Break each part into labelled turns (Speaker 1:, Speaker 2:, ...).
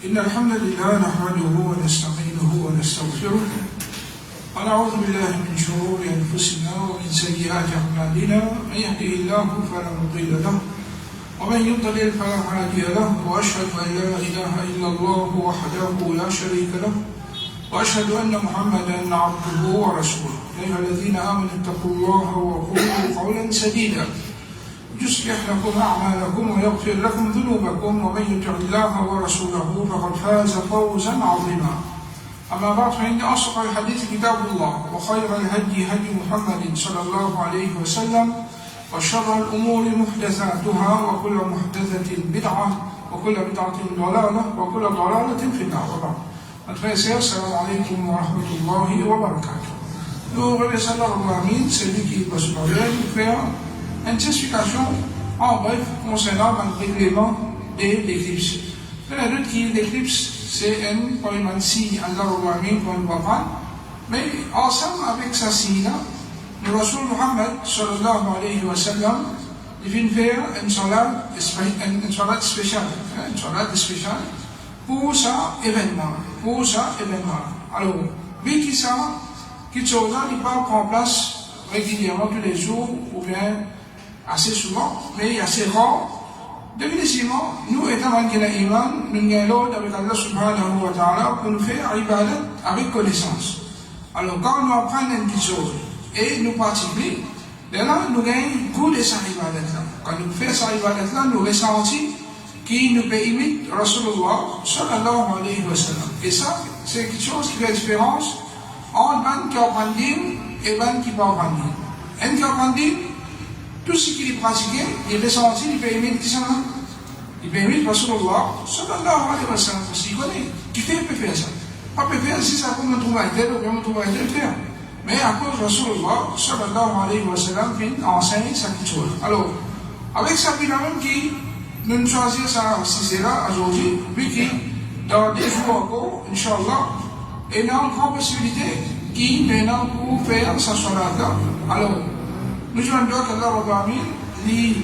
Speaker 1: إن الحمد لله نحمده ونستعينه ونستغفره ونعوذ بالله من شرور أنفسنا ومن سيئات أعمالنا من يهده الله فلا مضل له ومن يضلل فلا هادي له وأشهد أن لا إله إلا الله وحده لا شريك له وأشهد أن محمدا عبده ورسوله يا أيها الذين آمنوا اتقوا الله وقولوا قولا سديدا يصلح لكم أعمالكم ويغفر لكم ذنوبكم ومن يطع الله ورسوله فقد فاز فوزا عظيما. أما بعد فإن أصدق الحديث كتاب الله وخير الهدي هدي محمد صلى الله عليه وسلم وشر الأمور محدثاتها وكل محدثة بدعة وكل بدعة ضلالة وكل ضلالة في النار. وبعد frères et sœurs, assalamu alaikum wa rahmatullahi wa barakatuh. Nous remercions Allah, c'est lui qui va se parler, nous faire une explication en bref concernant le règlement de l'éclipse. La lutte qui l'éclipse, c'est un problème si Allah qu'on va prendre, mais ensemble avec ça signe, le Rasul Muhammad sallallahu alayhi wa sallam vient faire une salade spéciale, pour ça événement. Alors, bien qu'il ça, qu'il chose n'est pas en place régulièrement tous les jours ou bien assez souvent, mais assez rare. Définitivement, nous étant dans l'iman, nous avons avec Allah subhanahu wa ta'ala pour nous faire ibadat avec connaissance. Alors, quand nous apprenons une petite chose et nous pratiquons, là, nous gagnons goût de sa ibadat-là. Quand nous faisons sa ibadat-là, nous ressentons qui nous permet Rasulullah sallallahu alayhi wa sallam. Et ça, c'est quelque chose qui fait la différence entre un qui apprend et un qui ne peut pas apprendre. Un qui apprend tout ce qu'il pratiquait, il ressentit, il peut aimer qui ça. Il peut aimer Rasulullah sallallahu alayhi wa sallam. Parce qu'il connaît. Qui fait, il peut faire ça. Pas peut faire si ça comme on trouve à tel ou bien on trouve à tel faire. Mais à cause de Rasulullah sallallahu alayhi wa sallam, il enseigne ça quelque chose. Alors, avec ça, il a même qui nous choisir ça si c'est là aujourd'hui, puis que dans des jours encore, Inch'Allah, il y a une grande possibilité qui maintenant pour faire sa salat là. Alors, nous demandons qu'Allah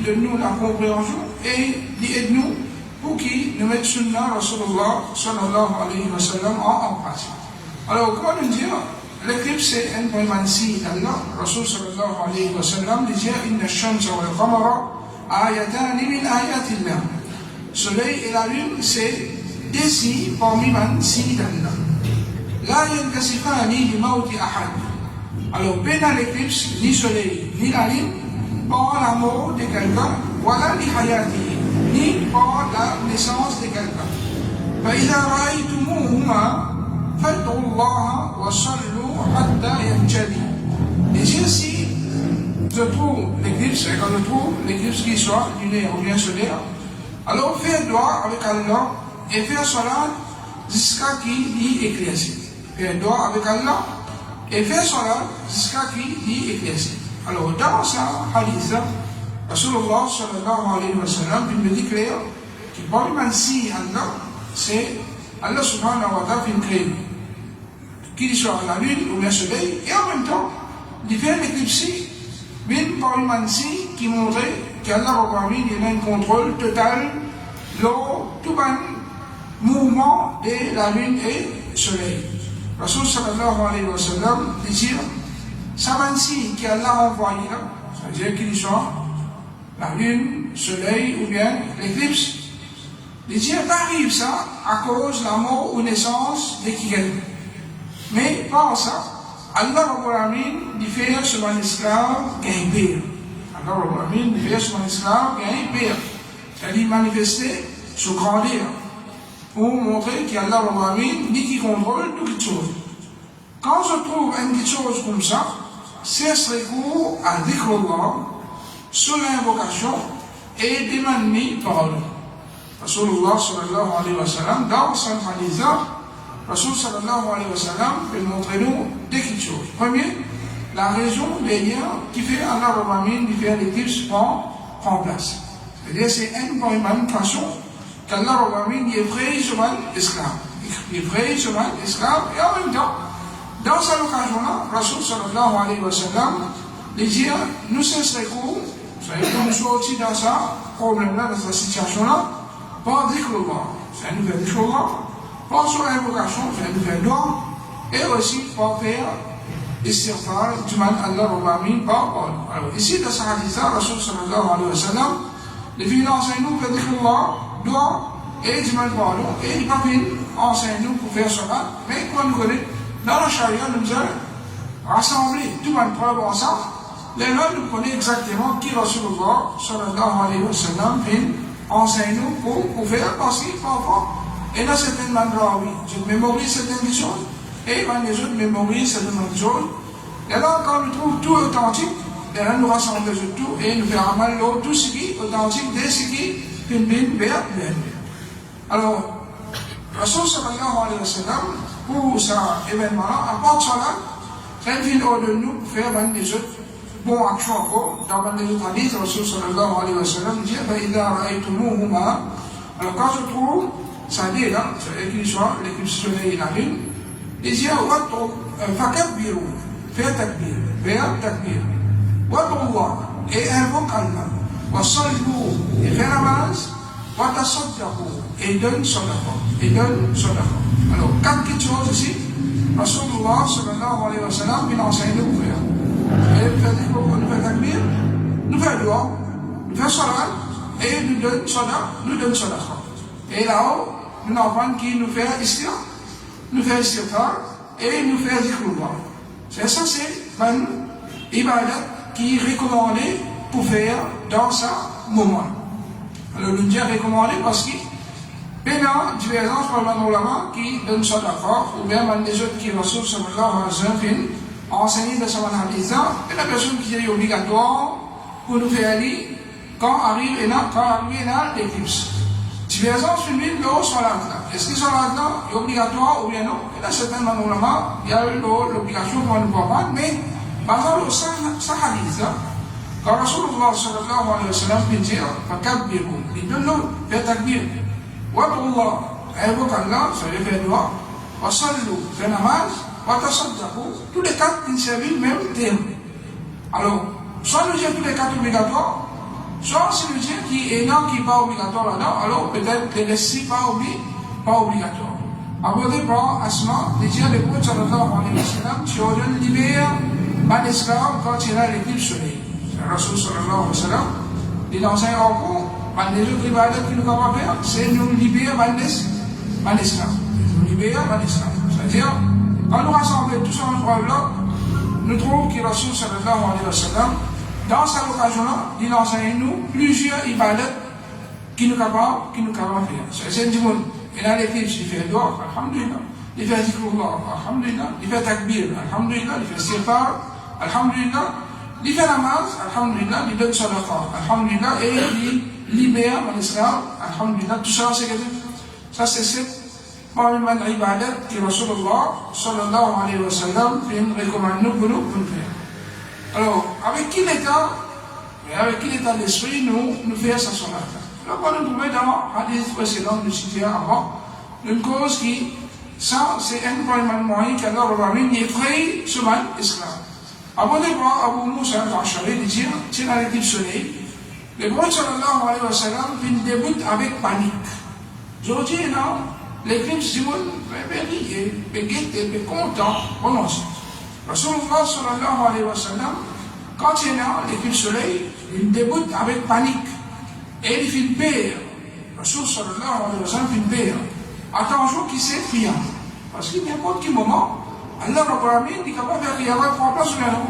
Speaker 1: de nous la compréhension et aide-nous pour qu'il nous mette Sunnah Rasulullah sallallahu alayhi wa sallam en pratique. Alors, comment nous dire, l'éclipse c'est un point signe d'Allah, Rasul sallallahu alayhi wa sallam dit Inna ash-shamsa wal qamara ayatan min ayatillah. Soleil et la lune, c'est des signes parmi les signes d'Allah. La yankasifani bi mawti ahad. Alors, pendant l'éclipse, ni soleil, ni la lune, par la mort de quelqu'un, voilà li hayati, ni par la naissance de quelqu'un. فإذا رأيتموهما فادعوا الله وصلوا حتى ينجلي. Et si je trouve l'éclipse, et quand je trouve l'éclipse qui soit lunaire ou bien solaire, alors faire doigt avec Allah et faire salat jusqu'à qu'il y éclaircisse. Faire doigt avec Allah et faire salat jusqu'à qu'il y éclaircisse. Alors dans ce hadith, Rasulullah sallallahu alayhi wa sallam me dit clair que parmi les signes Allah, c'est Allah subhanahu wa ta'ala qui crée qu'il soit la lune ou le soleil et en même temps il fait l'éclipse. Même par une mancie qui montrait qu'Allah il a un contrôle total dans tout un mouvement de la lune et du soleil. Rasul sallallahu alayhi wa sallam dit sa mancie qu'Allah a envoyé là, c'est-à-dire qu'il soit la lune, le soleil ou bien l'éclipse, il dit arrive ça à cause de la mort ou naissance de quelqu'un. Mais pas ça. Allah dit faire sur un esclave qui a un pire. Allah dit faire sur un esclave qui a un pire. C'est-à-dire manifester son grandeur pour montrer qu'Allah dit qu'il contrôle toute chose. Quand je trouve une petite chose comme ça, c'est ce recours à dhikrullah sur l'invocation et demander parole. Rasulullah sallallahu alayhi wa sallam, dans sa hadith, Rasul sallallahu alayhi wa sallam peut montrer nous deux petites choses. Premier, la raison des liens qui fait Allah de faire l'éclipse prend place. C'est-à-dire c'est une façon qu'Allah est prêt sur l'esclave. Il est prêt sur l'esclave et en même temps, dans cette occasion-là, Rasul sallallahu alayhi wa sallam dit nous cesserons, vous savez, que nous sommes aussi dans ce problème-là, dans cette situation-là, par dhikrullah. c'est un nouvel Inch'Allah. Pour son invocation, c'est un nouvel doigt. Et aussi pour faire istighfar du mal Allah Rabbamin par parole. Alors ici, dans ce hadith-là, Rasul sallallahu alayhi wa sallam, les filles enseignent-nous que d'Allah doit et du mal par parole. Et les papines enseignent-nous pour faire cela. Mais comme nous connaissons, dans la charia, nous avons rassemblé tout le monde preuve ensemble. Les gens nous connaissent exactement qui Rasulullah sallallahu alayhi wa sallam enseigne-nous pour faire parce qu'il parfois, et dans certaines manières, oui, je mémorise certaines choses, et les autres mémorisent certaines choses. Et là, quand nous trouvons tout authentique, et là, nous rassemblons tout et nous faisons mal tout ce qui est authentique, dès ce qui est bien. Alors, Rasul sallallahu alayhi wa sallam, pour cet événement-là, apporte cela, c'est une ordre de nous pour faire les autres bonnes actions encore. Dans les autres hadiths, Rasul sallallahu alayhi wa sallam dit, alors quand je trouve, ça dit là, c'est l'éclipse soleil et la lune, il dit, fakabbiru, faire takbir, wad'ullah, et invoque Allah, wa sallu, et faire namaz, wa tasaddaqu, et donne sadaqa. Alors, quatre petites choses ici, Rasulullah sallallahu alayhi wa sallam, il enseigne nous faire. Et nous fait takbir, nous fait dua, nous fait salat, et nous donne sadaqa. Et là-haut, nous avons qui nous fait istighfar, et nous fait zikrullah. C'est ça, c'est une ibadat qui est recommandée pour faire dans ce moment. Alors, nous disons recommandé parce que Pénal, divergence par les ulama qui donnent ça d'accord, ou bien les autres qui ressourcent sallallahu alayhi wa sallam enseigné de ce hadith et la personne qui est obligatoire pour nous faire aller quand arrive l'éclipse. Divergence féminine de salat. Est-ce que salat est obligatoire ou bien non? Et là, certainement, il y a l'obligation pour nous comprendre, mais par exemple, ce hadith là, quand Rasulullah sallallahu alayhi wa sallam peut dire, fakabbiru, il donne nous, fait takbir. Wad'ullah, invoque Allah, ça veut faire dua, wa sallu, fait namaz, wa tasaddaqu, tous les quatre ils servent le même terme. Alors, soit nous disons tous les quatre obligatoires, soit si nous disons qu'il y en a qui n'est pas obligatoire là-dedans, alors peut-être les récits pas obligatoires. Abordé par Asma, les dieux de Prophète sallallahu alayhi wa sallam, qui ordonne libérer un esclave quand il a l'éclipse soleil. C'est Rasul sallallahu alayhi wa sallam, il enseigne encore. Les autres ibadats qui nous capables de faire, c'est nous libérer un esclave. Nous libérer un esclave. C'est-à-dire, quand nous rassemblons tous ces endroits-là, nous trouvons que Rasul sallallahu alayhi wa sallam, dans cette occasion-là, il enseigne nous plusieurs ibadats qui nous capables de faire. C'est du monde. Il a l'éclipse, il fait dua, alhamdulillah. Il fait zikrullah, alhamdulillah. Il fait takbir, alhamdulillah. Il fait istighfar, alhamdulillah. Il fait namaz, alhamdulillah. Il donne sadaqa, alhamdulillah. Et il libère mon esclave, alhamdulillah, tout ça c'est ça c'est cette parmi les ibadats que Rasulullah sallallahu alayhi wa sallam recommande nous pour nous faire. Alors, avec quel état d'esprit nous faisons ça sur la terre? Alors, quand nous trouvons dans le hadith précédent, nous citions avant, une cause qui, ça c'est un premier moyen qu'Allah Rabbamin effraie ce mal esclave. Avant de voir Abu Moussa al-Ashari dire, tiens à l'équipe soleil, le prophète sallallahu alayhi wa sallam débute avec panique. Aujourd'hui, non, l'éclipse du monde, est content, prononce. Rasulullah sallallahu alayhi wa sallam, quand il est là, l'éclipse soleil, il débute avec panique. Et il fait peur. Rasul sallallahu alayhi wa sallam fait peur. Attention qu'il s'est priant. Parce qu'il n'y a pas de moment, Allah Rabbamin dit capable de faire Qiyamah pour place ou bien non.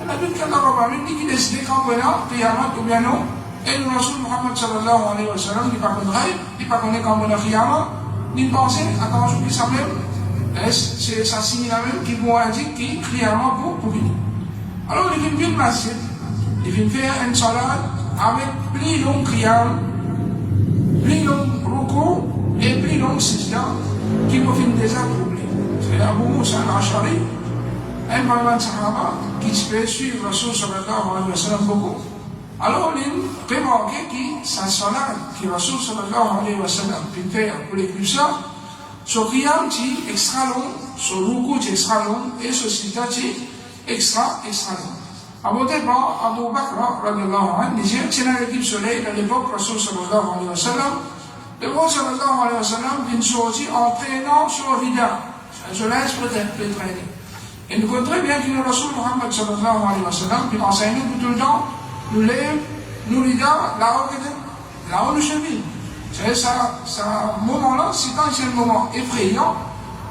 Speaker 1: Elle a dit qu'Allah Rabbamin dit qu'il décide quand on est là, Qiyamah ou bien non. Et le Rasul Muhammad sallallahu alayhi wa sallam, il n'est pas connu rêve, il n'est pas connu quand on est Qiyamah, ni penser, attention qu'il s'appelle, c'est ça signe la même qui pourra dire qu'il Qiyamah pour venir. Alors il vient bien masser, il vient faire une salade avec plus long Qiyam, plus long ruku et plus long sijda qui vous fait déjà troublé. C'est Abu Moussa al-Ashari, un parmi les Sahaba qui se fait suivre Rasul sallallahu alayhi wa sallam beaucoup. Alors, il remarque que sa salat, que Rasul sallallahu alayhi wa sallam peut faire pour l'éclipse, son qiyam est extra long, son ruku est extra long et son sijda est extra long. Abordé par Abu Bakr, radiallahu anhu, disait que c'est l'éclipse soleil à l'époque, Rasul sallallahu alayhi wa sallam, Le prophète sallallahu alayhi wa sallam vient sortir en traînant sur le rida. Je laisse peut-être le traîner. Et nous connaissons très bien que le Rasul Muhammad sallallahu alayhi wa sallam, qui enseigne nous tout le temps, nous lève, nous rida, là-haut nous chemine. C'est ça, moment-là, c'est un moment effrayant.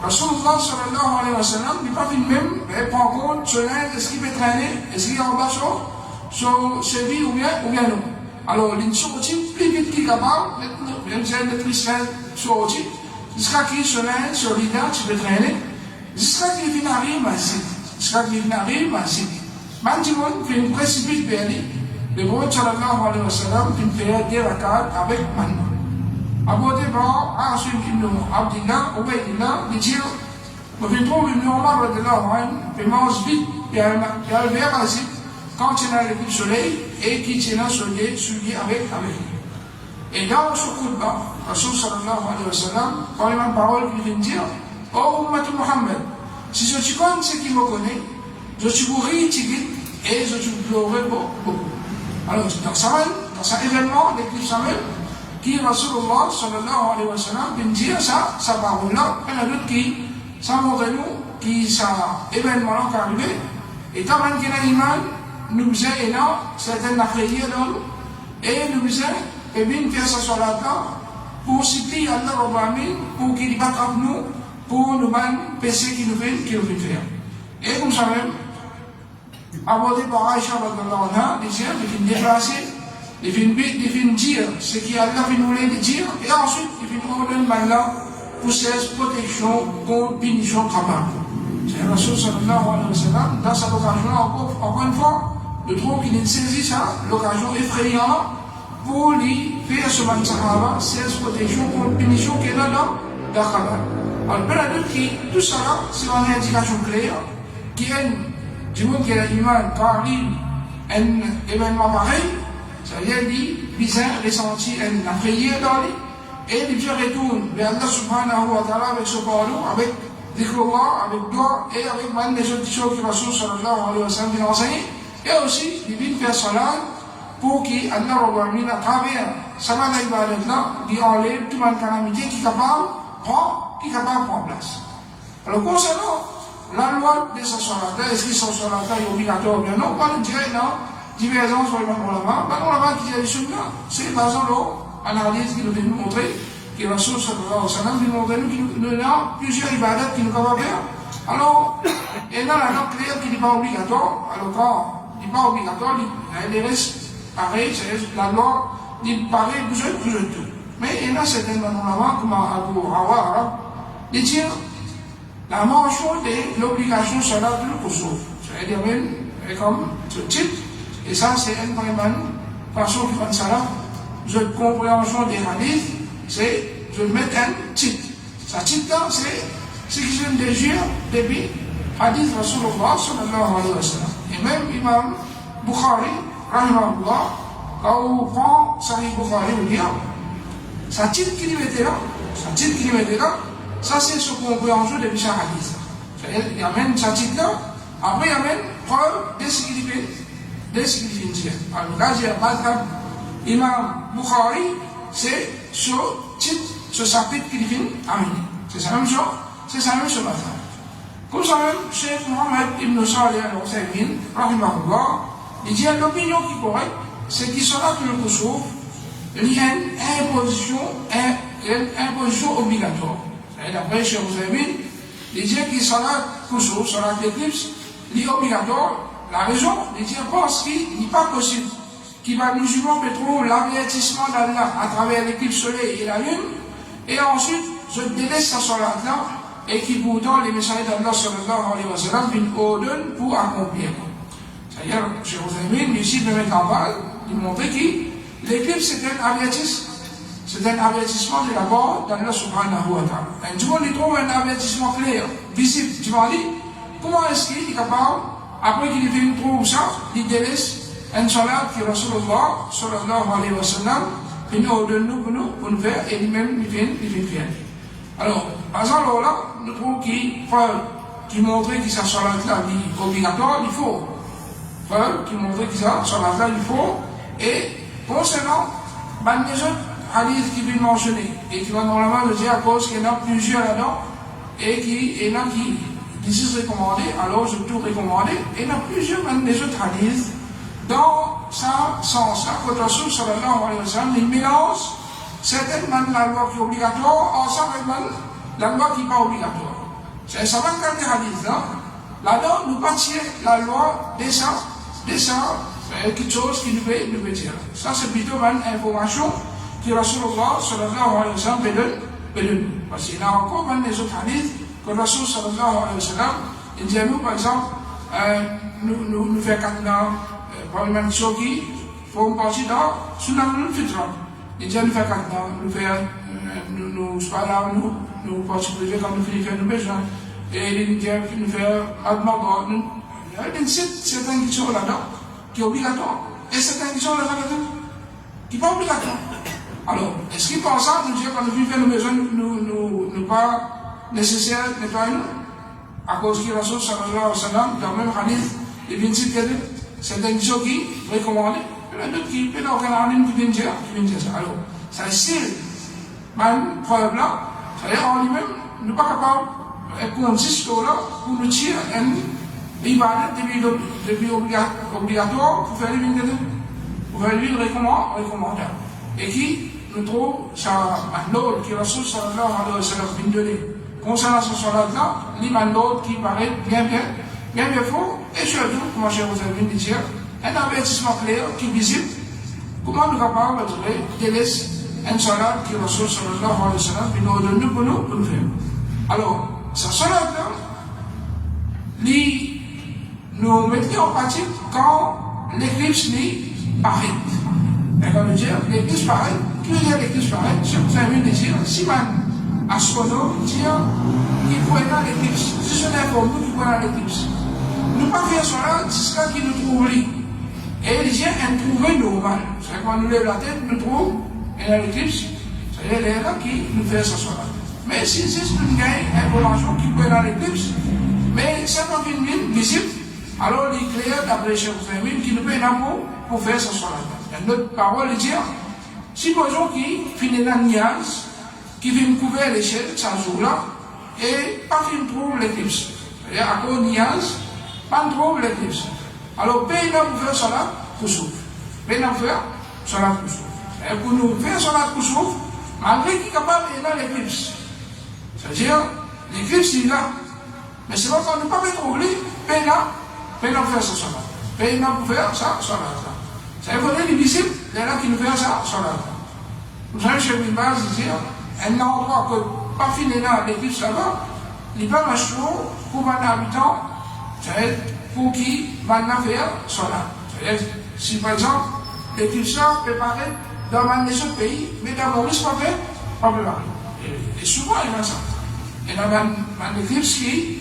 Speaker 1: Rasulullah sallallahu alayhi wa sallam n'est pas fait même, mais prend compte, ce linge, est-ce qu'il peut traîner, est-ce qu'il est en bas sur ses vies ou bien non. Alors, il sortit plus vite qu'il est capable, même si elle est triste, sortit, jusqu'à qu'il se linge, sur l'idée, tu peux traîner, jusqu'à qu'il vienne arriver, Mantimon fait une précipite vers lui. Le prophète sallallahu alayhi wa sallam fait des rakats avec Manna. Abu Bakr, Asim ibn Abdillah, Ubaydillah, dit-il, me fait trouver une Omar radiallahu anhu, fait mange vite, il y a le verre assis, quand il a le soleil, et qui tient un soleil, suivi avec lui. Et dans ce coup de bas, Rasul sallallahu alayhi wa sallam, par les mêmes paroles qu'il vient dire, oh Ummat Muhammad, si je te connais ce qui me connaît, je te bourris, et je te pleurerai beaucoup. Alors, dans cet événement, l'éclipse Samuel, qui Rasulullah sallallahu alayhi wa sallam vient dire sa parole-là, il y en a d'autres qui, ça montre nous, qui ça événement-là qui est arrivé, et tant même qu'il y a un iman, nous faisons certaines affaires dans nous, et nous faisons, et bien faire ça sur la table, pour citer Allah Rabbi, pour qu'il y ait pas nous, pour nous péché qui nous fait faire. Et comme ça même, abordé par Aïcha radhiyallahu anha, les gens, ils viennent déplacer, ils viennent dire ce qu'Allah vient nous dire, et ensuite, ils viennent ordonner maintenant pour cette protection contre punition capable. C'est Rasul sallallahu alayhi wa sallam, dans cette occasion, encore une fois, je trouve qu'il saisit ça, l'occasion effrayante, pour lui faire ce man sahaba, cette protection contre punition qui est là dans Kabbalah. Alors, ben, tout ça, c'est une indication claire, qui est du monde qui a l'imam, quand arrive un événement pareil, ça veut dire, bizarre, ressentir un prière dans lui, et il retourne vers Allah subhanahu wa ta'ala avec ce pardon, avec dhikrullah, avec doigt, et avec man des autres choses que Rasul sallallahu alayhi wa sallam vient enseigner, et aussi, il vient faire salat, pour qu'Allah Rabbi à travers sa ibadat là, il enlève toute une calamité qui est capable de prendre place. Alors, concernant la loi de sa salat, est-ce que sa salat est obligatoire ou bien non? Pas de dire non, divergence sur le même ulama, pas l'ulama qui dit les sunna, c'est basant l'analyse qui nous vient nous montrer, que Rasul sallallahu alayhi wa sallam nous montre qu'il y a plusieurs ibadats qui nous peuvent faire. Alors, il y a la norme claire qui n'est pas obligatoire, alors quand il n'est pas obligatoire, il reste pareil, c'est la loi, il paraît besoin de tout. Mais il y a certains ulama, comme Abu Hawa, qui disent la mention de l'obligation salat de Kosovo. C'est-à-dire même, comme ce titre, et ça c'est une vraiment façon de faire salat, de compréhension des hadiths, c'est de mettre un titre. Ce titre-là, c'est ce qui se désire depuis hadith Rasulullah sallallahu alayhi wa sallam. Et même Imam Bukhari, rahimahullah, quand on prend Sahih Bukhari, on dit, ça titre qu'il mettait là, ça c'est ce compréhension de Bishar Hadith. Il y a même ça titre là, après il y a même preuve de ce qu'il fait dire. Alors là, j'ai pas Imam Bukhari, c'est ce titre, ce chapitre qu'il vient amener. C'est ça même chose, comme ça même, Cheikh Mohammed ibn Salih al-Uthaymin, rahimahullah, il dit l'opinion qui est correcte, c'est qu'il sera que le Kosovo, il y a une imposition obligatoire. D'après Cheikh Uthaymin, il dit qu'il sera Kosovo, sera l'éclipse, il est obligatoire. La raison, il dit parce qu'il n'est pas possible qu'il va musulman peut trouver l'avertissement d'Allah à travers l'éclipse soleil et la lune, et ensuite se délaisse sa salat là, et qui pourtant les messagers d'Allah sallallahu alayhi wa sallam viennent ordonnent pour accomplir. C'est-à-dire, Cheikh Uthaymin, ici, de mettre en balle, il montrait que l'éclipse c'est un avertissement de la part d'Allah subhanahu wa ta'ala. Et tout le monde y trouve un avertissement clair, visible. Tu m'as dit, comment est-ce qu'il est capable, après qu'il vient trouver ça, il délaisse un salat qui Rasulullah sallallahu alayhi wa sallam, il nous ordonne pour nous faire, et lui-même, il vient faire. Alors, par exemple, là, nous trouvons qu'il montrait que sa salat là est obligatoire, il faut. Qui montrait que ça, salat là, il faut. Et concernant les autres hadith qui vient mentionner, et qui va normalement le dire à cause qu'il y en a plusieurs là-dedans, et qu'il y en a qui disent recommander, alors je tout recommander, et il y en a plusieurs même des autres hadiths, dans ce sens-là, que le Rasoul sallallahu alayhi wa sallam, il mélange certaines même la loi qui est obligatoire, ensemble avec la loi qui n'est pas obligatoire. C'est ça va quand des hadiths là. Là-dedans, nous partions la loi des ça, quelque chose qui nous peut dire. Ça, c'est plutôt une information que Rasulullah sallallahu alayhi wa sallam peut donner. Parce qu'il y a encore même des autres hadiths que Rasul sallallahu alayhi wa sallam, il dit à nous, par exemple, nous faisons quand par le même chose qui font partie dans Sunnah al-Fitra. Il dit à nous faire quand nous faisons, nous participer quand nous faisons nos besoins. Et il dit à nous faire Admagor. Il y a certaines qui sont là-dedans, qui sont obligatoires. Et certaines qui sont là-dedans, qui ne sont pas obligatoires. Alors, est-ce qu'il pense ça, nous dire quand nous vivons nos besoins, nous pas nécessaire de nettoyer nous? À cause qu'il y a Rasul sallallahu alayhi wa sallam, dans le même hadith, il vient dire que certaines choses qui recommandent, il y en a d'autres qui peuvent avoir une qui viennent dire ça. Alors, ça est style, même preuve là, c'est-à-dire en lui-même, nous ne sommes pas capables de consister là pour nous tirer un ibadat depuis obligatoire pour faire lui recommandable. Et qui nous trouve ça l'autre qui Rasul sallallahu alayhi wa sallam vient donner. Concernant ce salat-là, l'imam d'autre qui paraît bien faux, et surtout, comment je vous ai dit dire, un avertissement clair qui visible, comment nous sommes capables de délaisser un salat qui Rasul sallallahu alayhi wa sallam vient nous donner pour nous faire. Alors, ce salat-là, nous mettons en pratique quand l'éclipse paraît. Et quand nous disons l'éclipse paraît, qui veut dire l'éclipse paraît? Je vous invite à dire, si astronome dit qu'il pourrait dans l'éclipse, si ce n'est pour nous qui pourrait dans l'éclipse. Nous ne pas faire cela jusqu'à ce qu'il nous trouve lui. Et les gens ont trouvé normal. C'est quand nous lève la tête, nous trouvons dans l'éclipse. C'est les là qui nous fait ce cela. Mais si nous gagnons une information qui pourrait dans l'éclipse, mais c'est pas une ligne visible, alors il clair d'après Cheikh Ousmane qui nous peut pour faire ce cela. Notre parole dit, si les gens qui finissent dans le nuage, qui viennent couvrir l'échelle, ce jour-là, et pas qu'ils trouvent l'éclipse. C'est-à-dire, à cause de nuage, pas trouve l'éclipse. Alors, pays pour faire cela, pour souffle. Pays pour faire cela, pour souffle. Et pour nous faire cela, pour souffle, malgré qu'il est capable de l'éclipse. C'est-à-dire, l'éclipse, il est là. Mais c'est pas qu'on ne peut pas trouver, pays pour faire cela. Pays pour faire ça, cela. Ça veut dire, visible, il y en a qui nous fait ça, cela. Vous savez, chez Bilbao, je dis, un endroit que pas fini là, l'éclipse là-bas, il n'y a pas de pour un habitant, c'est-à-dire pour qui va faire cela. C'est-à-dire, si par exemple, l'éclipse là peut paraître dans un des autres pays, mais dans Maurice, pas fait paraître. Et souvent, il y a ça. Il y a un éclipse qui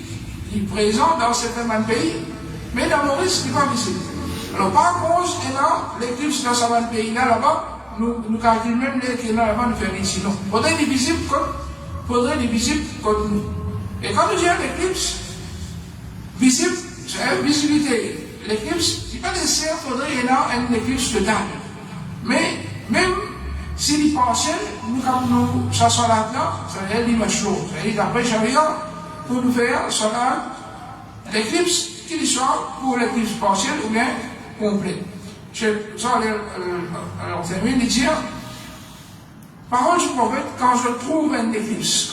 Speaker 1: est présent dans certains pays, mais dans Maurice, il n'est pas visible. Alors, par contre, il y a l'éclipse dans certains pays là-bas, nous calculons même les qui sont là-bas, nous faisons ici. Non. Faudrait des visibles comme nous. Et quand nous disons l'éclipse, visible, c'est visibilité. L'éclipse, il n'est pas nécessaire, faudrait qu'il y ait un éclipse totale. Mais, même s'il est partiel, nous, quand nous, ça soit là-dedans, ça veut dire l'image chose. C'est-à-dire, d'après Sharia, pour nous faire, cela, l'éclipse, qu'il soit pour l'éclipse partiel ou bien complet. Alors, c'est mieux de dire, parole du prophète, quand je trouve un éclipse,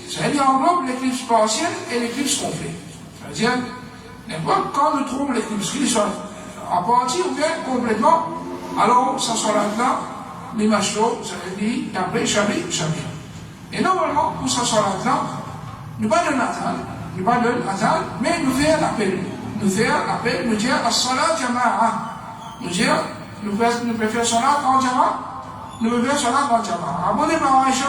Speaker 1: c'est-à-dire englobe l'éclipse partielle et l'éclipse complète. C'est-à-dire, n'importe quand nous trouvons l'éclipse, qu'il soit en partie ou bien complètement, alors ça sera là, l'image d'eau, ça veut dire, d'après Sharia. Et normalement, pour ça soit là, nous pas de Natal, mais nous faisons l'appel. Nous dire as-salat jama'a. Nous préférons salat en jama'a. Nous préférons salat en jama'a. Abonné par Aïcha,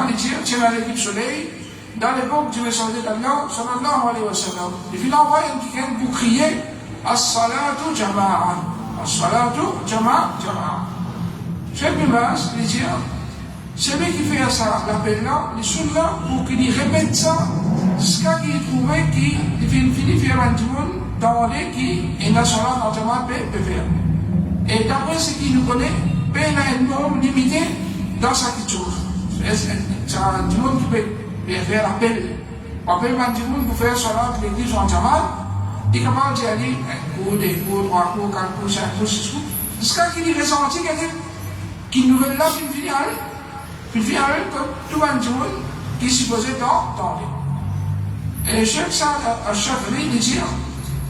Speaker 1: il dit, tiens à l'équipe soleil, dans l'époque du messager d'Allah, sallallahu alayhi wa sallam. Et puis il envoie un petit pour crier as-salatu jama'a. As-salatu jama'a. Cheikh Bimas, il dit, celui qui fait ça, l'appel là, il est là pour qu'il répète ça. Jusqu'à qu'il trouve qu'il finit faire un monde dans qui est national dans le peut faire. Et d'après ce qu'il nous connaît, il a un nombre limité dans sa chose. C'est du monde qui peut faire appel. Appel, du monde pour faire cela, l'église en Jamal, il commence à dire un coup, deux coups, trois coups, quatre coups, cinq coups, six coups. Jusqu'à qu'il est ressenti qu'il nous veut là, puis il finit avec tout le monde qui est supposé dans lui. Et chaque ligne dit,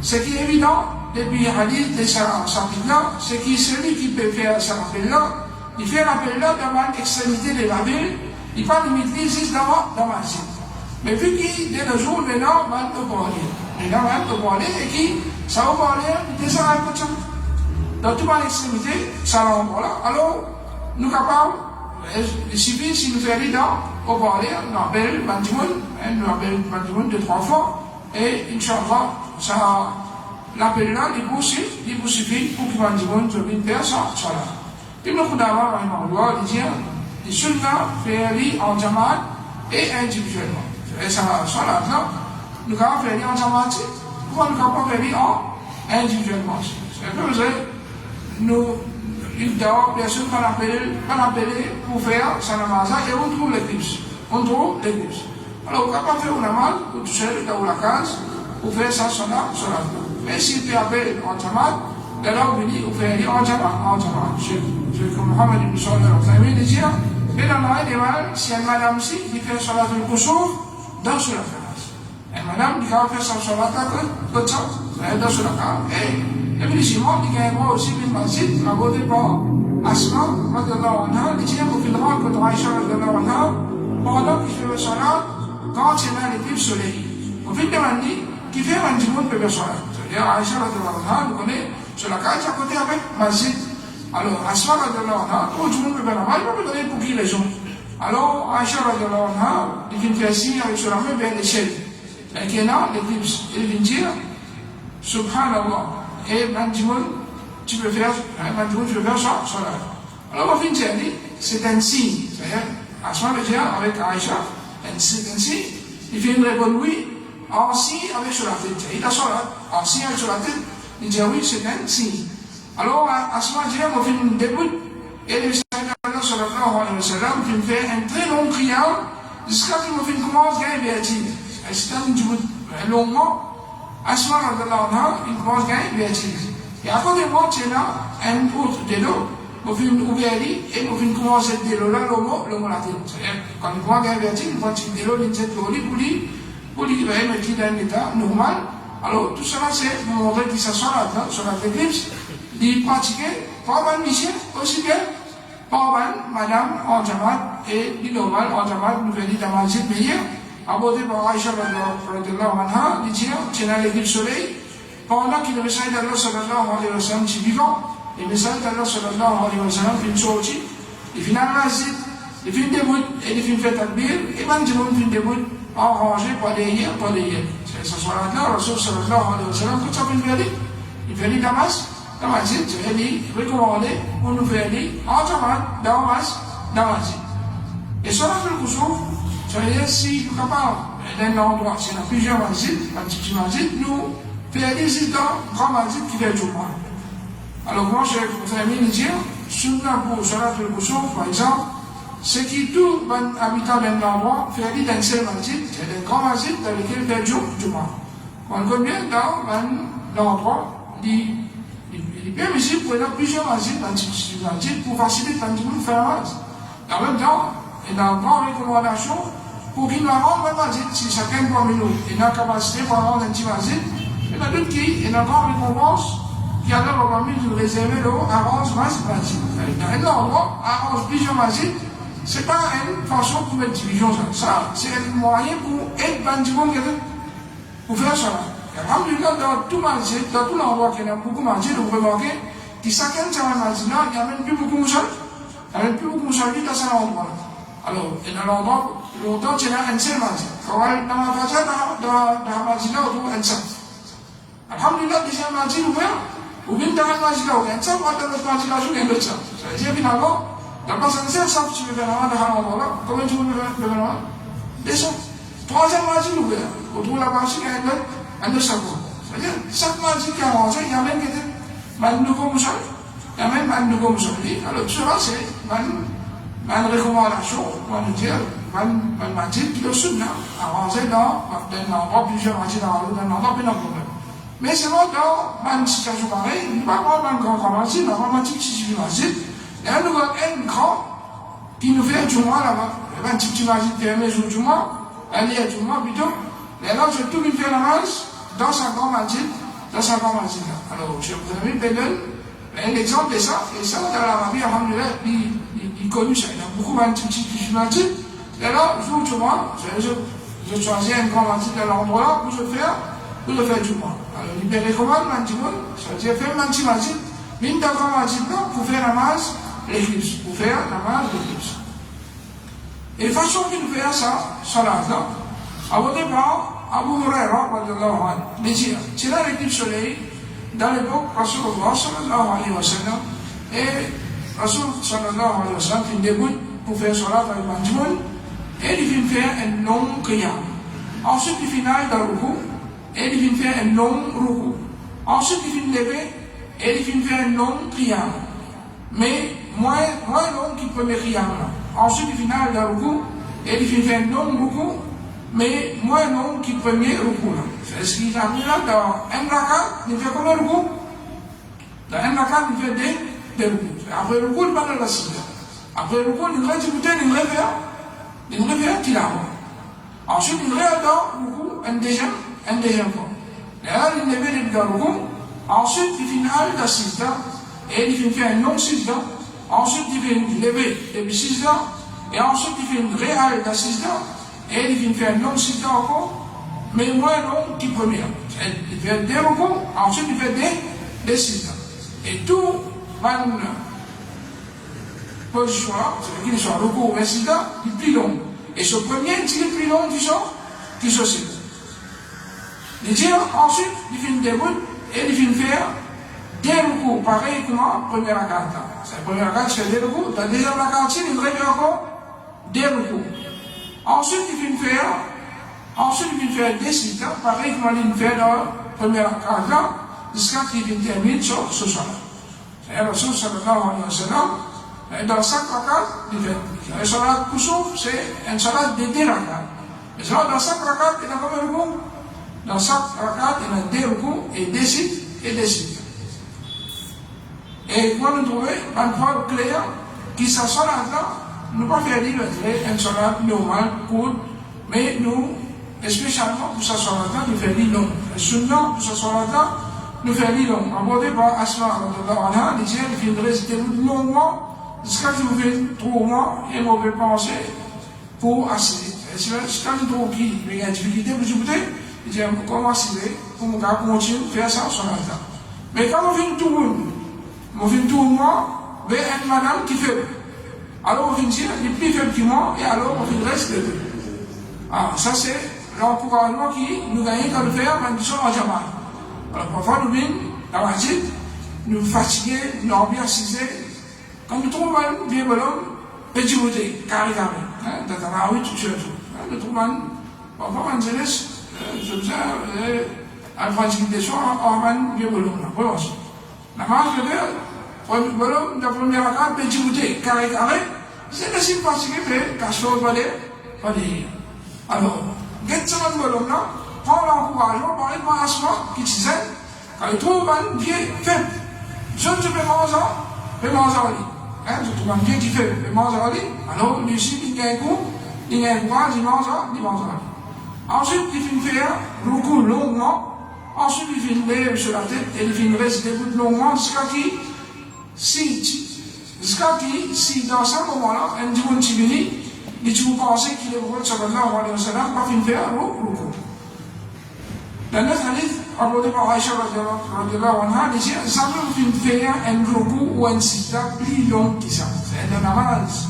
Speaker 1: ce qui est évident, depuis le hadith de chapitre-là, c'est que celui qui peut faire ce rappel-là, il fait rappel-là dans l'extrémité de la ville, il parle de maîtrise dans ma ville. Mais vu qu'il y a des jours, les gens vont te parler, et qui, ça va parler, des gens vont te dans toute l'extrémité, ça va là. Alors, nous capables, il suffit si nous faisons dans, au parler, nous appelons Bandimoun 2-3 fois, et Inch'Allah, ça, l'appel là, il vous suffit pour que Bandimoun se vienne faire ça, là. Et nous pouvons avoir un endroit, il dit, les soldats fait en Jamal et individuellement. Et ça, là, nous pouvons faire en Jamal, pourquoi nous pouvons faire individuellement? C'est un peu, vous savez, nous, il doit, bien sûr, pas l'appeler pour faire sa namaz, et on trouve l'éclipse. Alors, on ne peut pas faire une namaz, pour tout seul, dans la case, pour faire ça, cela. Mais s'il peut appeler en Jamal, alors, on dit, on fait aller en Jamal. Comme Mohamed ibn Salih al-Uthaymin dit, mais dans le mal, si une madame ci, qui fait salat al-Kusuf, dans ce référence. Une madame qui va faire sa salat dans ce référence. Et puis, Simon, il y a un mot aussi, il m'a dit, à côté par Asma, radiallahu anha, il dit, au final, que Aïcha, radiallahu anha, pendant qu'il fait le salat, quand il y a l'éclipse soleil. Au final, il dit, qui fait un dimanche peut faire salat. C'est-à-dire, Aïcha, radiallahu anha, nous connaît, sur la carte, à côté avec Masjid. Alors, Asma, radiallahu anha, tout le monde peut faire la main, il va me donner pour qui les gens. Alors, Aïcha, radiallahu anha, il fait signe avec sur la main vers l'échelle. Et qu'il y a l'éclipse. Il vient dire, Subhanallah. Et Bandimoun, tu peux faire ça, cela. Alors, au fin de c'est un signe. C'est-à-dire, Asma veut dire avec Aïcha, c'est un signe. Il fait une réponse oui, en signe avec sur la tête. Il a cela, en signe avec sur la tête. Il dit oui, c'est un signe. Alors, Asma dit, on fait une début, et le Seigneur, sallallahu alayhi wa sallam, il fait un très long prière, jusqu'à ce qu'il commence à gagner Béative. Et c'est un longuement. Asma, il commence à gagner Béative. Et à côté de moi, il y a un autre de l'eau, il fait une ouverture, et il commence à être de l'eau là, le mot la tête. C'est-à-dire, quand il commence à gagner Béative, il prend de l'eau, il jette l'eau, pour lui, il va mettre dans un état normal. Alors, tout cela, c'est pour montrer qu'il s'assoit là-dedans, sur la éclipse, il pratiquait, pas mal monsieur, aussi bien, pas mal madame en Jamal, et il normal en Jamal, nous venons dans ma zite meilleure, abordé par Aïcha, radiallahu anha, il dit, tu as l'éclipse soleil, pendant qu'il message d'Allah, sallallahu alayhi wa sallam, est vivant, le message d'Allah, sallallahu alayhi wa sallam, il sorti, il finit dans ma zite, il finit debout, et il finit fait takbir, et même du monde finit debout, arrangé, pas derrière. C'est ce soir-là, Rasul sallallahu alayhi wa sallam, tout ça il fait Damas, Damazit, il recommandé pour nous faire en Jamal, dans Damazit. Et cela fait le Koussouf, ça veut dire si nous sommes capables d'un endroit, si on a plusieurs Mazit, un petit Mazit, nous faisons des dans grand Mazit qui fait tout le monde. Alors, moi, je vais terminer de dire, Sunna pour cela fait le Koussouf, par exemple, c'est que tout habitant d'un endroit fait d'un seul Mazit, c'est un grand Mazit dans lequel il fait tout le monde. On connaît dans un endroit, il est bien visible pour avoir plusieurs Mazit pour faciliter le monde faire un Mazit. En même temps, il y a une grande recommandation pour qu'il nous rende un Mazit, si chacun parmi nous il a la capacité pour rendre un petit Mazit, il y en a d'autres qui, il y a une grande récompense qui a leur permis de réserver l'eau, arrange Mazit. Dans un endroit, arrange plusieurs Mazit, c'est pas une façon pour mettre division, ça. C'est un moyen pour être bandimon pour faire cela. Alhamdulillah, dans tout Mazit, dans tout l'endroit qu'il y a beaucoup Mazit, vous remarquez que chacun de ces Mazit-là, il n'y a même plus beaucoup de choses. Il n'y a même plus beaucoup de choses dans cet endroit. Alors, et dans l'endroit, longtemps, il y a un seul Mazit. Dans la façade, dans la Mazit-là, on trouve un seul. Alhamdulillah, déjà un Mazit ouvert, ou bien dans un Mazit-là, il y a un seul, dans l'autre Mazit-là, il y a un autre seul. Ça veut dire finalement, dans le seul, ça, tu veux faire un endroit-là, comment tu veux faire un endroit? Déjà, troisième Mazit ouvert, on trouve la partie qui a un autre seul. C'est-à-dire, chaque Mazit qui a rangé, il y a même qui était un nouveau mouchard. Il y a même un nouveau aujourd'hui. Alors, cela, c'est une recommandation, on va dire, une matière qui est sunna, avancée dans un endroit, plusieurs matières dans un endroit, pas de problème. Mais c'est bon, dans une situation pareille, il ne va pas avoir un grand matière, dans une matière qui suffit matière, il y a un grand qui nous fait du mois là-bas. Il y a un petit matière qui fait un jour du mois, un lien du mois plutôt. Et alors, je tout lui fais la masse dans sa grande matière, Alors, je vous ai mis l'exemple est ça, et ça, dans l'Arabie, il connu ça. Il y a beaucoup de petits qui sont matières. Et là, jour du mois, je choisis un grand matière de l'endroit où je fais du mois. Alors, il me recommande un petit peu, c'est-à-dire faire un petit matière, mais une grand matière pour faire la masse, l'éclipse. Et la façon qu'il fait ça, là, au départ, Abu Huraira, il dit, c'est là l'éclipse soleil, dans l'époque, Rasulullah sallallahu alayhi wa sallam, et Rasul sallallahu alayhi wa sallam, il débute pour faire salat avec Manjmoun, et il vient faire un long qiyam. Ensuite, il finit dans le ruku, et il vient faire un long ruku. Ensuite, il vient lever, et il vient faire un long qiyam. Mais moins long que le premier qiyam. Ensuite, il finit dans le ruku, et il vient faire un long ruku, mais moins long que le premier ruku. C'est ce qu'il a mis là dans un rakat, il fait combien de ruku? Dans un rakat, il fait des ruku. Après le ruku, il va dans la sida. Après le ruku, il va discuter, il va faire tilawa. Ensuite, il va dans le ruku, un deuxième fois. Et là, il lève dans le ruku. Ensuite, il finit dans la sida. Et il fait un long sida. Ensuite, il fait lever le sida. Et ensuite, il fait une réelle dans la sida. Et il fait un long sida encore. Mais moins long que le premier. Il fait des recours, ensuite il fait des sida. Et tout ma position là, c'est qu'il soit recours ou sida, il est plus long. Et ce premier, il est plus long que ce sida. Il dit ensuite, il fait une déroute et il fait faire des recours, pareil comme la première carte. C'est la première carte, il fait des recours. Dans la deuxième carte, il fait encore des recours. Ensuite, il fait faire. Ensuite, il fait des sites, pareil comme il fait dans la première carte, jusqu'à ce qu'il termine sur ce salat. C'est-à-dire, le sallallahu alayhi wa sallam, dans 5 rakats, il fait. Le salat Koussouf, c'est un salat de 2 rakats. Mais dans 5 rakats, il y a combien de recours? Dans 5 rakats, il y a 2 recours et des sites et des sites. Et quand nous trouvons un preuve claire qui ce salat-là, nous ne pouvons pas faire dire un salat normal, court, mais nous, et spécialement pour ce soir-là, nous faisons long. Et souvent, pour ce soir-là, nous faisons long. Abordé par Asma, il dit qu'il faut rester longuement jusqu'à ce que vous faites 3 mois et mauvais pensée pour assister. Et si vous trouvez qu'il y a une difficulté pour discuter, il dit comment assister pour continuer à faire ça au soir-là. Mais quand vous faites tout le monde, vous faites tout le mois, vous avez une madame qui fait. Alors vous finissez, il est plus faible que moi, et alors vous finissez reste de deux. Ah, ça c'est l'encouragement qui nous gagne quand nous faisons une mission en Jamaïque. Alors parfois nous venons dans la gîte, nous fatiguer, nous ambianciser. Quand nous trouvons un vieux bonhomme, petit bouteille, carré, dans la rue, tout. Nous trouvons parfois un jeunesse, je vous ai à la fragilité en un vieux bonhomme. La marche de verre, bonhomme, la première carte, petit bouteille, carré, c'est le signe fatigué, mais cache-toi, pas des. Alors, Getson Bolom là, prend l'encouragement par exemple à Asma qui disait, quand il trouve un vieux faible, je ne peux manger en lit. Je trouve un vieux qui fait, je mange en lit, alors lui aussi, il a un coup, il a un courage, il mange en lit. Ensuite, il fait faire beaucoup longuement, ensuite il fait lever sur la tête, et il fait rester longuement jusqu'à si dans ce moment-là, un dimanche qui et tu vous pensez qu'il est le prophète sallallahu alayhi wa sallam pas fin faire ruku. Dans notre hadith, apporté par Aïcha radiallahu anha, il dit, ça peut fin faire un ruku ou un sida plus long que ça. C'est dans la namaz.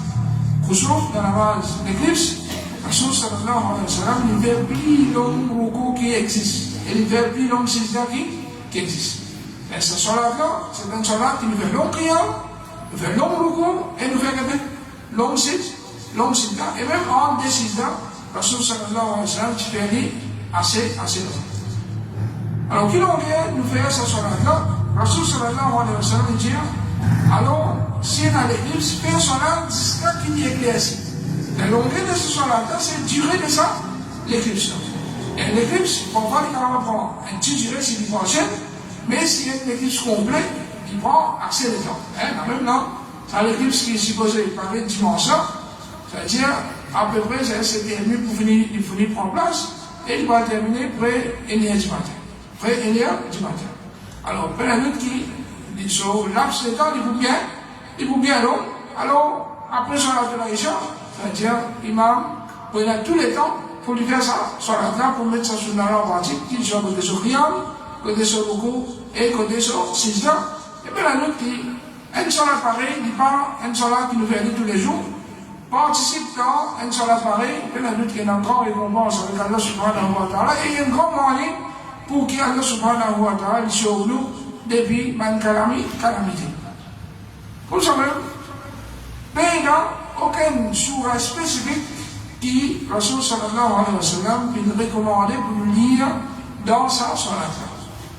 Speaker 1: Khusuf, dans la namaz l'éclipse, Rasul sallallahu alayhi wa sallam, il fait plus long ruku qui existe. Et il fait plus long sida qui existe. Et ce salat-là, c'est un salat qui nous fait long qiyam, nous fait long ruku, et nous fait long sida. Long sida, et même en des sida, Rasul sallallahu alayhi wa sallam, tu fais aller assez long. Alors, qui l'on vient nous faire ce salat-là, Rasul sallallahu alayhi wa sallam dit, Alors, si on a l'éclipse, faire cela jusqu'à qu'il y ait éclairci. La longueur de ce solat-là, c'est la durée de ça, l'éclipse. Et l'éclipse, parfois, il va prendre une petite durée s'il y prochaine, mais s'il y a une éclipse complète, il prend assez de temps. Même là, c'est l'éclipse qui est supposée par une dimension, c'est-à-dire, à peu près, c'est terminé pour finir, il faut prendre place, et il va terminer près 1h du matin. Près 1h du matin. Alors, après la nuit qui, sur laps de temps, il faut bien long. Alors, après son interaction, c'est-à-dire, l'imam prenait tous les temps pour lui faire ça, sur la table, pour mettre ça sur la langue pratique, qu'il soit côté sur Qiyam, côté sur beaucoup, et côté sur Sijda. Et puis la nuit qui, un seul appareil, il part, un seul qui nous fait aller tous les jours, participe dans un seul appareil, et la nuit qui est encore récompense avec Allah subhanahu wa ta'ala, et il y a un grand moyen pour qu'Allah subhanahu wa ta'ala sur nous depuis une calamité. Pour ça même, il n'y a aucun surah spécifique qui, Rasul sallallahu alayhi wa sallam, il recommandait pour nous lire dans sa salat.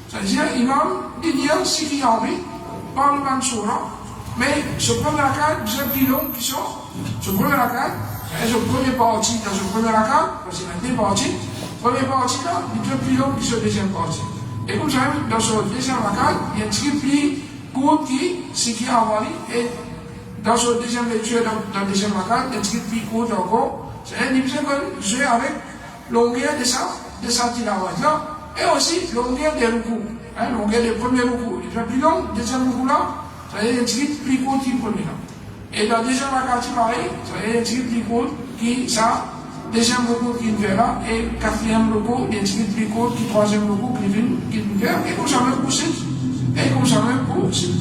Speaker 1: C'est-à-dire, l'imam, il dit ce qu'il a envie, par le même surah, mais ce premier rakat, c'est plus long qui sort. Ce premier rakat, c'est le premier parti dans ce premier rakat, parce qu'il y a deux parties. Première partie là, il est plus long que la deuxième partie. Et comme ça, dans ce deuxième rakat, il y a un truc plus court qui, ce qui a envoyé, et dans ce deuxième lecture, dans le deuxième rakat, il y a un truc plus court encore. C'est-à-dire qu'il faut jouer avec longueur de sa tilawat là, et aussi longueur des recours. Longueur des premiers recours. Il fait plus long, deuxième recours là, c'est-à-dire qu'il y a un truc plus court qui est premier là. Et dans le deuxième rakat, pareil, c'est-à-dire qu'il y a un truc plus court qui, ça, deuxième recours qui fait là, et quatrième recours, il y a un truc plus court qui, troisième recours qui fait, et comme ça même pour six, et comme ça même pour six.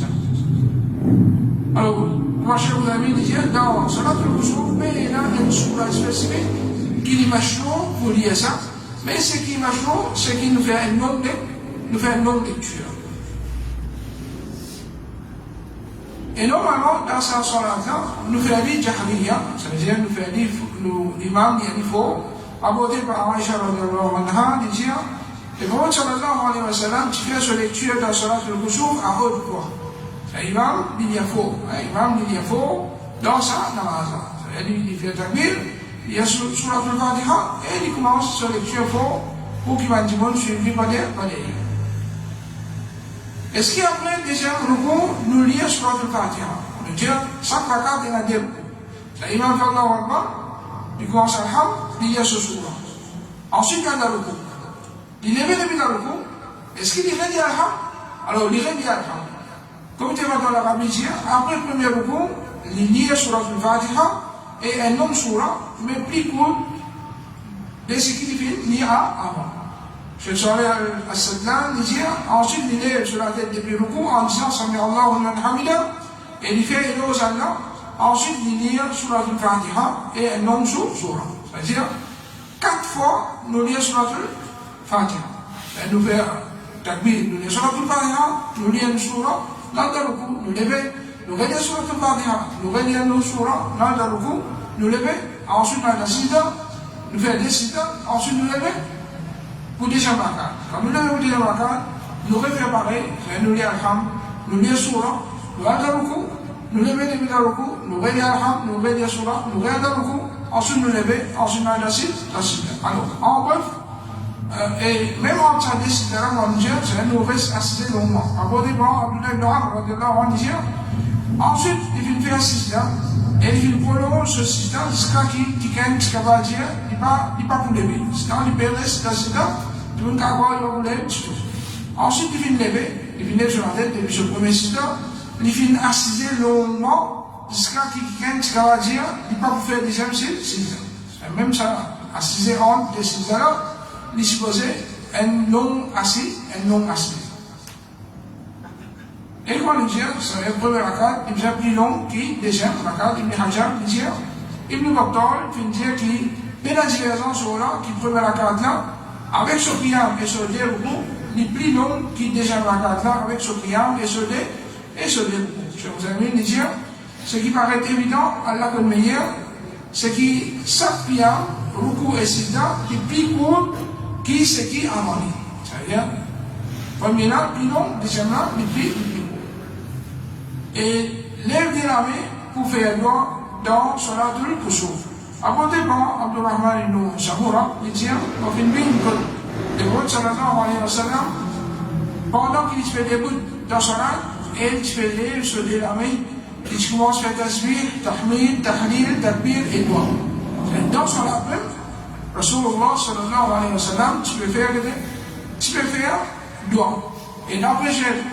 Speaker 1: Alors, moi, je vous ai dit, dans Salat al-Kusuf, mais il y a une surah spécifique qui est machou pour lire ça, mais ce qui est machou, c'est qu'il nous fait un non-lecture. Et normalement, dans sa salat-là, nous faisons des jahriya, c'est-à-dire nous faisons l'imam, il faut, abordé par Aïcha radiallahu anha, de dire, le prophète sallallahu alayhi wa sallam, tu fais sa lecture dans Salat al-Kusuf à haute voix. L'imam, il y a faux. L'imam, il y a faux dans sa namaz. C'est-à-dire, il fait takbir, il y a Surat al-Fatiha, et il commence sa lecture faux pour qu'il va dire, suivi par des. Est-ce qu'après le deuxième recours, nous lisons Surat al-Fatiha? Nous disons, chaque rakat il y a deux recours. L'imam fait Allahu Akbar, il commence al-Ham, il y a ce surah. Ensuite, il y a le recours. Il lève depuis le recours. Est-ce qu'il irait dire al-Ham? Alors, il irait dire al-Ham. Comme tu vas dans l'Arabie, après le premier recours, il lit Surat al-Fatiha et un nom surah, mais plus court de ce qu'il fait avant. Je serai à Sadlan, il dit, ensuite il est sur la tête depuis le recours en disant Sami Allahu liman hamida, et il fait éloge à Allah. Ensuite il lit Surat al-Fatiha et un nom surah. C'est-à-dire, 4 fois nous lisons Surat al-Fatiha. Et nous faisons takbir, nous lisons Surat al-Fatiha, nous lisons une surah. Dans le recours, nous levons, nous regardons sur le Fatiha, nous regardons sur dans le recours, nous levons, ensuite nous avons sida, nous faisons des sida, ensuite nous levons pour des jamakas. Quand nous levons pour des jamakas, nous refaisons pareil, nous lisons Alham, nous lisons Surah, nous regardons le recours, nous levons depuis le recours, nous regardons Alham, nous regardons Surah, nous regardons le recours, ensuite nous levons, ensuite nous avons la sida. Alors, en bref, et même en train de décider, nous restons assistés longuement. Abordé par Abdullah ibn Amr, ensuite, il fait un système, et il prolonge ce système jusqu'à ce qu'il va dire, il ne va pas pour lever. C'est-à-dire, il peut rester dans ce système, il va pour lever. Ensuite, il vient lever, il vient sur la tête depuis ce premier système, il vient assister longuement jusqu'à ce qu'il va dire, il ne va pas pour faire le deuxième système. Et même ça, assister entre les systèmes-là, il est supposé un non assis, un non assis. Et quand il dit, c'est le premier rakat, il est plus long que le deuxième rakat, Ibn Hajar, il dit, Ibn Battal, il dit qu'il y a une différence sur là, qui premier rakat là, avec ce qiyam et ce deux recours, il est plus long que le deuxième rakat là, avec ce qiyam et ce deux recours. Je vous ai dit, dire, ce qui paraît évident, Allah le meilleur, c'est que chaque qiyam, recours et sida, est plus court qui c'est qui a mani. C'est-à-dire, premier là, plus long, deuxième là, plus court. et lève la main pour faire droit dans Salatul Kusuf. Apporté par Abdurrahman ibn Shamoura, il dit, on fait une ligne que le prophète sallallahu alayhi wa sallam, pendant qu'il fait des bouts dans Salat, et il fait se lève la main, il commence à faire tasbih, tahmid, tahlil, takbir et doigt. Dans Salat même, Rasulullah sallallahu alayhi wa sallam, tu peux faire doigt. Et d'après Cheikh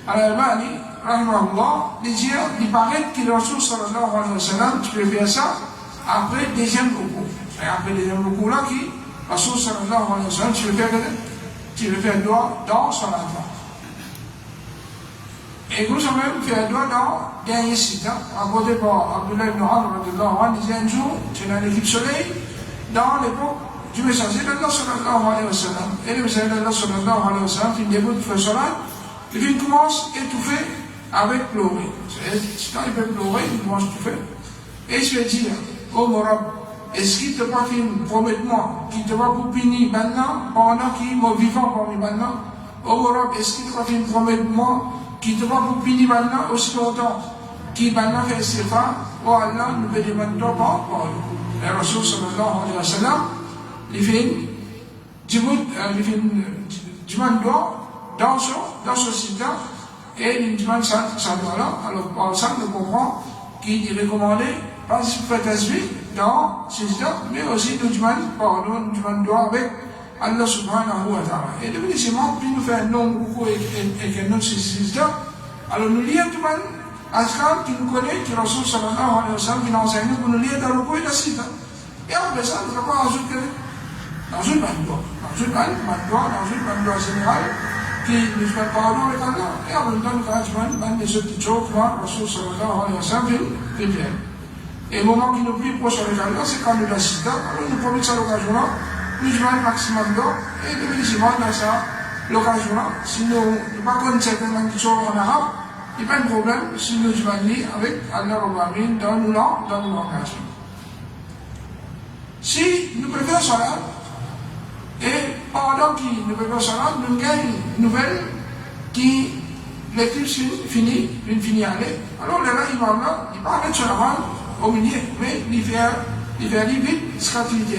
Speaker 1: Al-Albani, rahimahullah, il paraît que le Rasul sallallahu alayhi wa sallam, tu peux faire ça après le deuxième recours. Et après le deuxième recours là, qui, Rasul sallallahu alayhi wa sallam, tu peux faire doigt dans Salat. Et nous avons même fait doigt dans le dernier site, apporté par Abdullah ibn Amr, il disait un jour, tu es dans l'équipe soleil, dans l'époque du messager d'Allah sallallahu alayhi wa sallam. Et le messager d'Allah sallallahu alayhi wa sallam, il débute de faire salat, il commence à étouffer avec pleurer. Quand il peut pleurer, il commence à étouffer. Et il se fait dire, oh mon Rab, est-ce qu'il te va faire promets-moi, qu'il te va pour punir maintenant, pendant qu'il est vivant parmi maintenant? Oh mon Rab, est-ce qu'il te va faire promets-moi, qu'il te va pour punir maintenant aussi longtemps, qu'il maintenant fait ses pas, oh Allah, nous peut demander toi par parole. Et Rasul sallallahu alayhi wa sallam, il fait demande dans ce site-là, et il demande ça doigt-là. Alors, par ça, nous comprenons qu'il est recommandé, pas de faire tasbih dans ce site-là, mais aussi nous demande pardon, nous demande doigt avec Allah subhanahu wa ta'ala. Et le bénéficiement, puis nous faire un nom beaucoup et qu'un nom ce site-là. Alors, nous lions tout le monde. Askan qui nous connaît, qui Rasul sallallahu alayhi wa sallam, qui nous enseigne pour nous lire dans le coin de la cite. Et après ça, nous avons ajouté dans une bandoie générale, qui nous fait pardon avec Allah. Et en même temps, nous avons une bande de ce petit chose, moi, Rasul sallallahu alayhi wa sallam, fait bien. Et le moment qui nous plie proche avec Allah, c'est quand nous la cite. Alors nous prenons à l'occasion-là, nous avons un maximum d'eau, et nous bénéficions dans ça, l'occasion-là. Si nous ne pas connaissons certaines choses en arabe, il n'y a pas de problème si nous devons lire avec Allah Rabbamin dans nos langages. Si nous pouvons faire salat, et pendant que nous pouvons faire salat, nous gagnons une nouvelle qui l'éclipse finit à aller. Alors là, l'imam là, il parle de salat au milieu, mais il fait vite ce qu'il dit.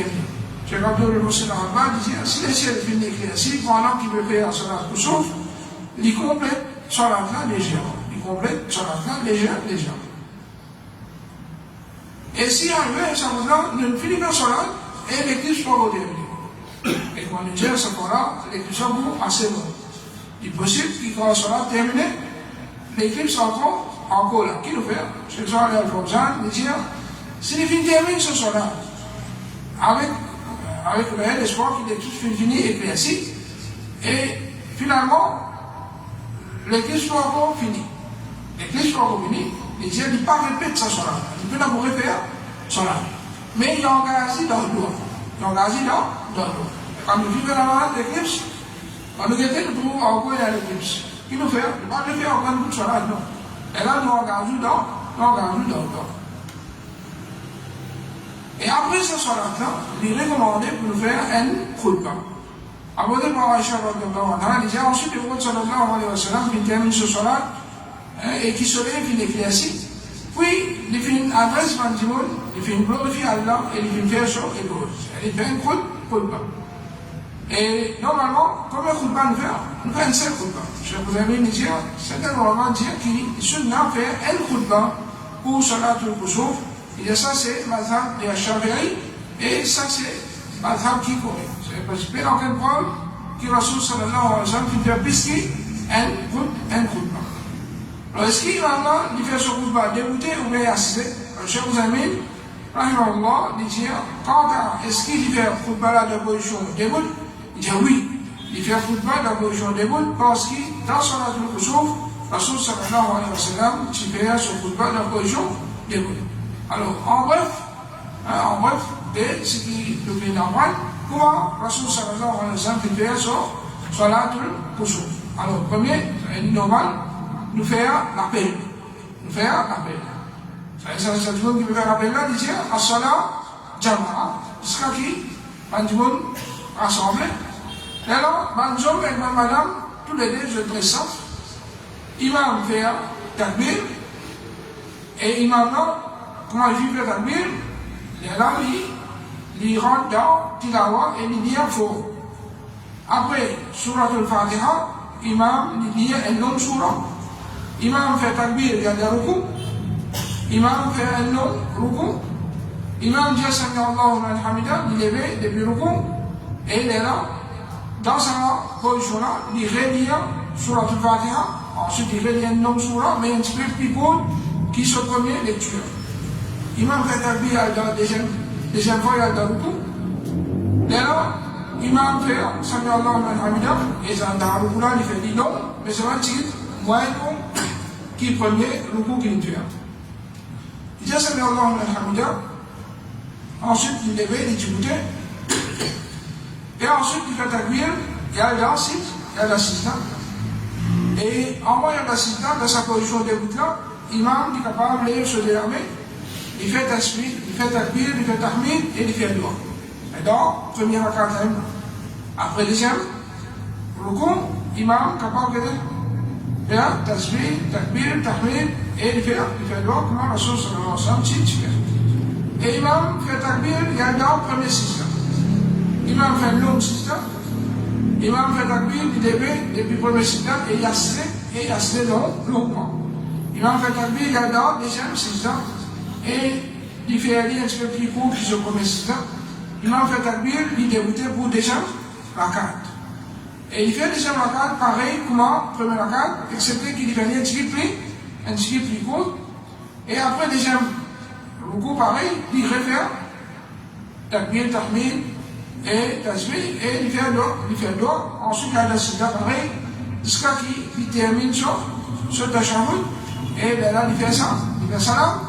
Speaker 1: J'ai rappelé le Moussin Arabah, il dit, si les ciels finissent écrit ainsi, pendant qu'il veut faire salat pour sauf, il complète salat là légèrement. Complète sur la fin, légère. Et si arrivé à ce moment-là, nous finissons par cela, et l'éclipse va au début. Et quand nous disons ce point-là, l'éclipse va assez long. Il est possible qu'il soit terminé, l'éclipse encore là. Qui nous fait? C'est ça, Al-Fawzan, il dit, si les filles terminent ce soir-là, avec le réel espoir que l'éclipse finit éclairci, et finalement, l'éclipse va encore finir. L'église va revenir, il dit, il ne peut pas répéter ça sur la. Il peut d'abord faire sur la. Mais il y a engagé dans le doigt. Quand nous vivons dans l'éclipse, quand nous guettons, nous trouvons encore l'éclipse. Il nous fait, il ne peut pas faire encore une sur la, non. Et là, nous engageons dans le doigt. Et après ce soir-là, il est recommandé pour nous faire un khutbah. Abordé par Aïcha, il dit, ensuite, le prophète sallallahu alayhi wa sallam, il termine ce soir-là, et qui se lève, il écrit ainsi. Puis, il fait une adresse mandimoun, il fait une glorifie à Allah, et il fait une version et l'autre. Il fait un khutbah. Et normalement, comme un khutbah nous fait un seul khutbah. Je vous avais dit, c'est normalement dire qu'il fait un khutbah pour Salatul Kusuf. Et ça, c'est Mazhab de Shafi'i, et ça, c'est Mazhab qui connaît. C'est parce que dans quelle preuve, que Rasul sallallahu alayhi wa sallam fait pisser un khutbah. Alors, est-ce qu'il va là, il fait ce khutbah débuté ou bien assisté? Alors, Cheikh Ouzamin, rahimahullah, il dit, quant à est-ce qu'il fait khutbah là d'opposition début? Il dit oui, il fait khutbah d'opposition début parce que dans Salatul Kusuf, Rasul sallallahu alayhi wa sallam, il fait ce khutbah d'opposition début. Alors, en bref, de ce qui devient normal, comment Rasul sallallahu alayhi wa sallam fait ce Salatul Kusuf? Alors, premier, c'est normal, nous faire l'appel. C'est tout le monde qui peut faire l'appel là, il dit, As-Salat Jama'a, jusqu'à qui, tout le monde rassemblé. Et alors, madame, tous les deux, je dresse ça. Imam fait takbir, Et imam là, comment il fait takbir, là, il rentre dans Tilawa et il dit un faux. Après, Surat al-Fatiha, imam il dit un long surah. Imam fait takbir, il y a des rukou. Imam fait un long rukou. Imam dit Sami Allahu liman hamida, il lève depuis rukou. Et il est là, dans sa position là, il relit Surat al-Fatiha. Ensuite, il relit un long surah, mais un petit peu plus court qui se première lecture. Imam fait takbir dans la deuxième fois, il y a le rukou. Là, imam fait Sami Allahu liman hamida, et dans le rukou là, il fait long, mais c'est un petit moins long qui prenait rukou qui fait. Il dit Sami Allahu liman hamida, ensuite il levait, il écoutait, et ensuite il fait takbir, il y a l'assistant, et en voyant l'assistant dans sa position d'écoute là, l'imam est capable de se déramer, il fait tasbih, il fait takbir, il fait tahmid et il fait dua. Et donc, premier rakat, après deuxième, rukou, imam capable de faire tasbih, takbir, tahmid et il fait dua, comme la source de l'ensemble, et imam fait takbir, il y a dans le premier système. Imam fait un long système, imam fait takbir, il début depuis le premier système, et il y a cela longuement. Imam fait takbir, il y a dans le deuxième système, et il fait aller un petit peu plus court que le premier système. Imam fait takbir, il débute pour le deuxième rakat. Et il fait le deuxième rakat pareil comme le premier rakat, excepté qu'il fait aller un petit peu plus court. Et après le deuxième rukou pareil, il refait takbir, tahmid et tasbih, et il fait dua. Ensuite, il y a le sida pareil, jusqu'à qu'il termine ce tashahhud, et là, il fait ça, il fait salam.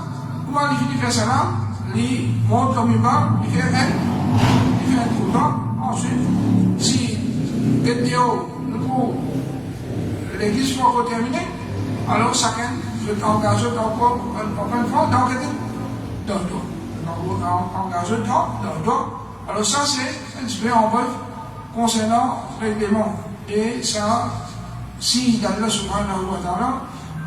Speaker 1: Comment il finit de faire salam, il monte comme imam, il fait un tournant. Ensuite, si l'église soit encore terminée, alors chacun peut engager encore une fois dans le dos. Engager dans le dos. Alors ça, c'est un petit peu en bref concernant le règlement. Et ça, si Allah subhanahu wa ta'ala,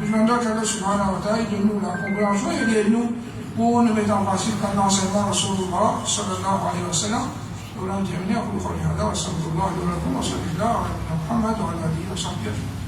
Speaker 1: je demande qu'Allah subhanahu wa ta'ala de nous la compréhension et de nous pour nous mettre en pratique pendant l'enseignement de Rasulullah sallallahu alayhi wa sallam. Nous l'avons terminé à vous le khali hada wa sallallahu alayhi wa sallam wa sallallahu alayhi wa sallam wa sallallahu alayhi wa sallam.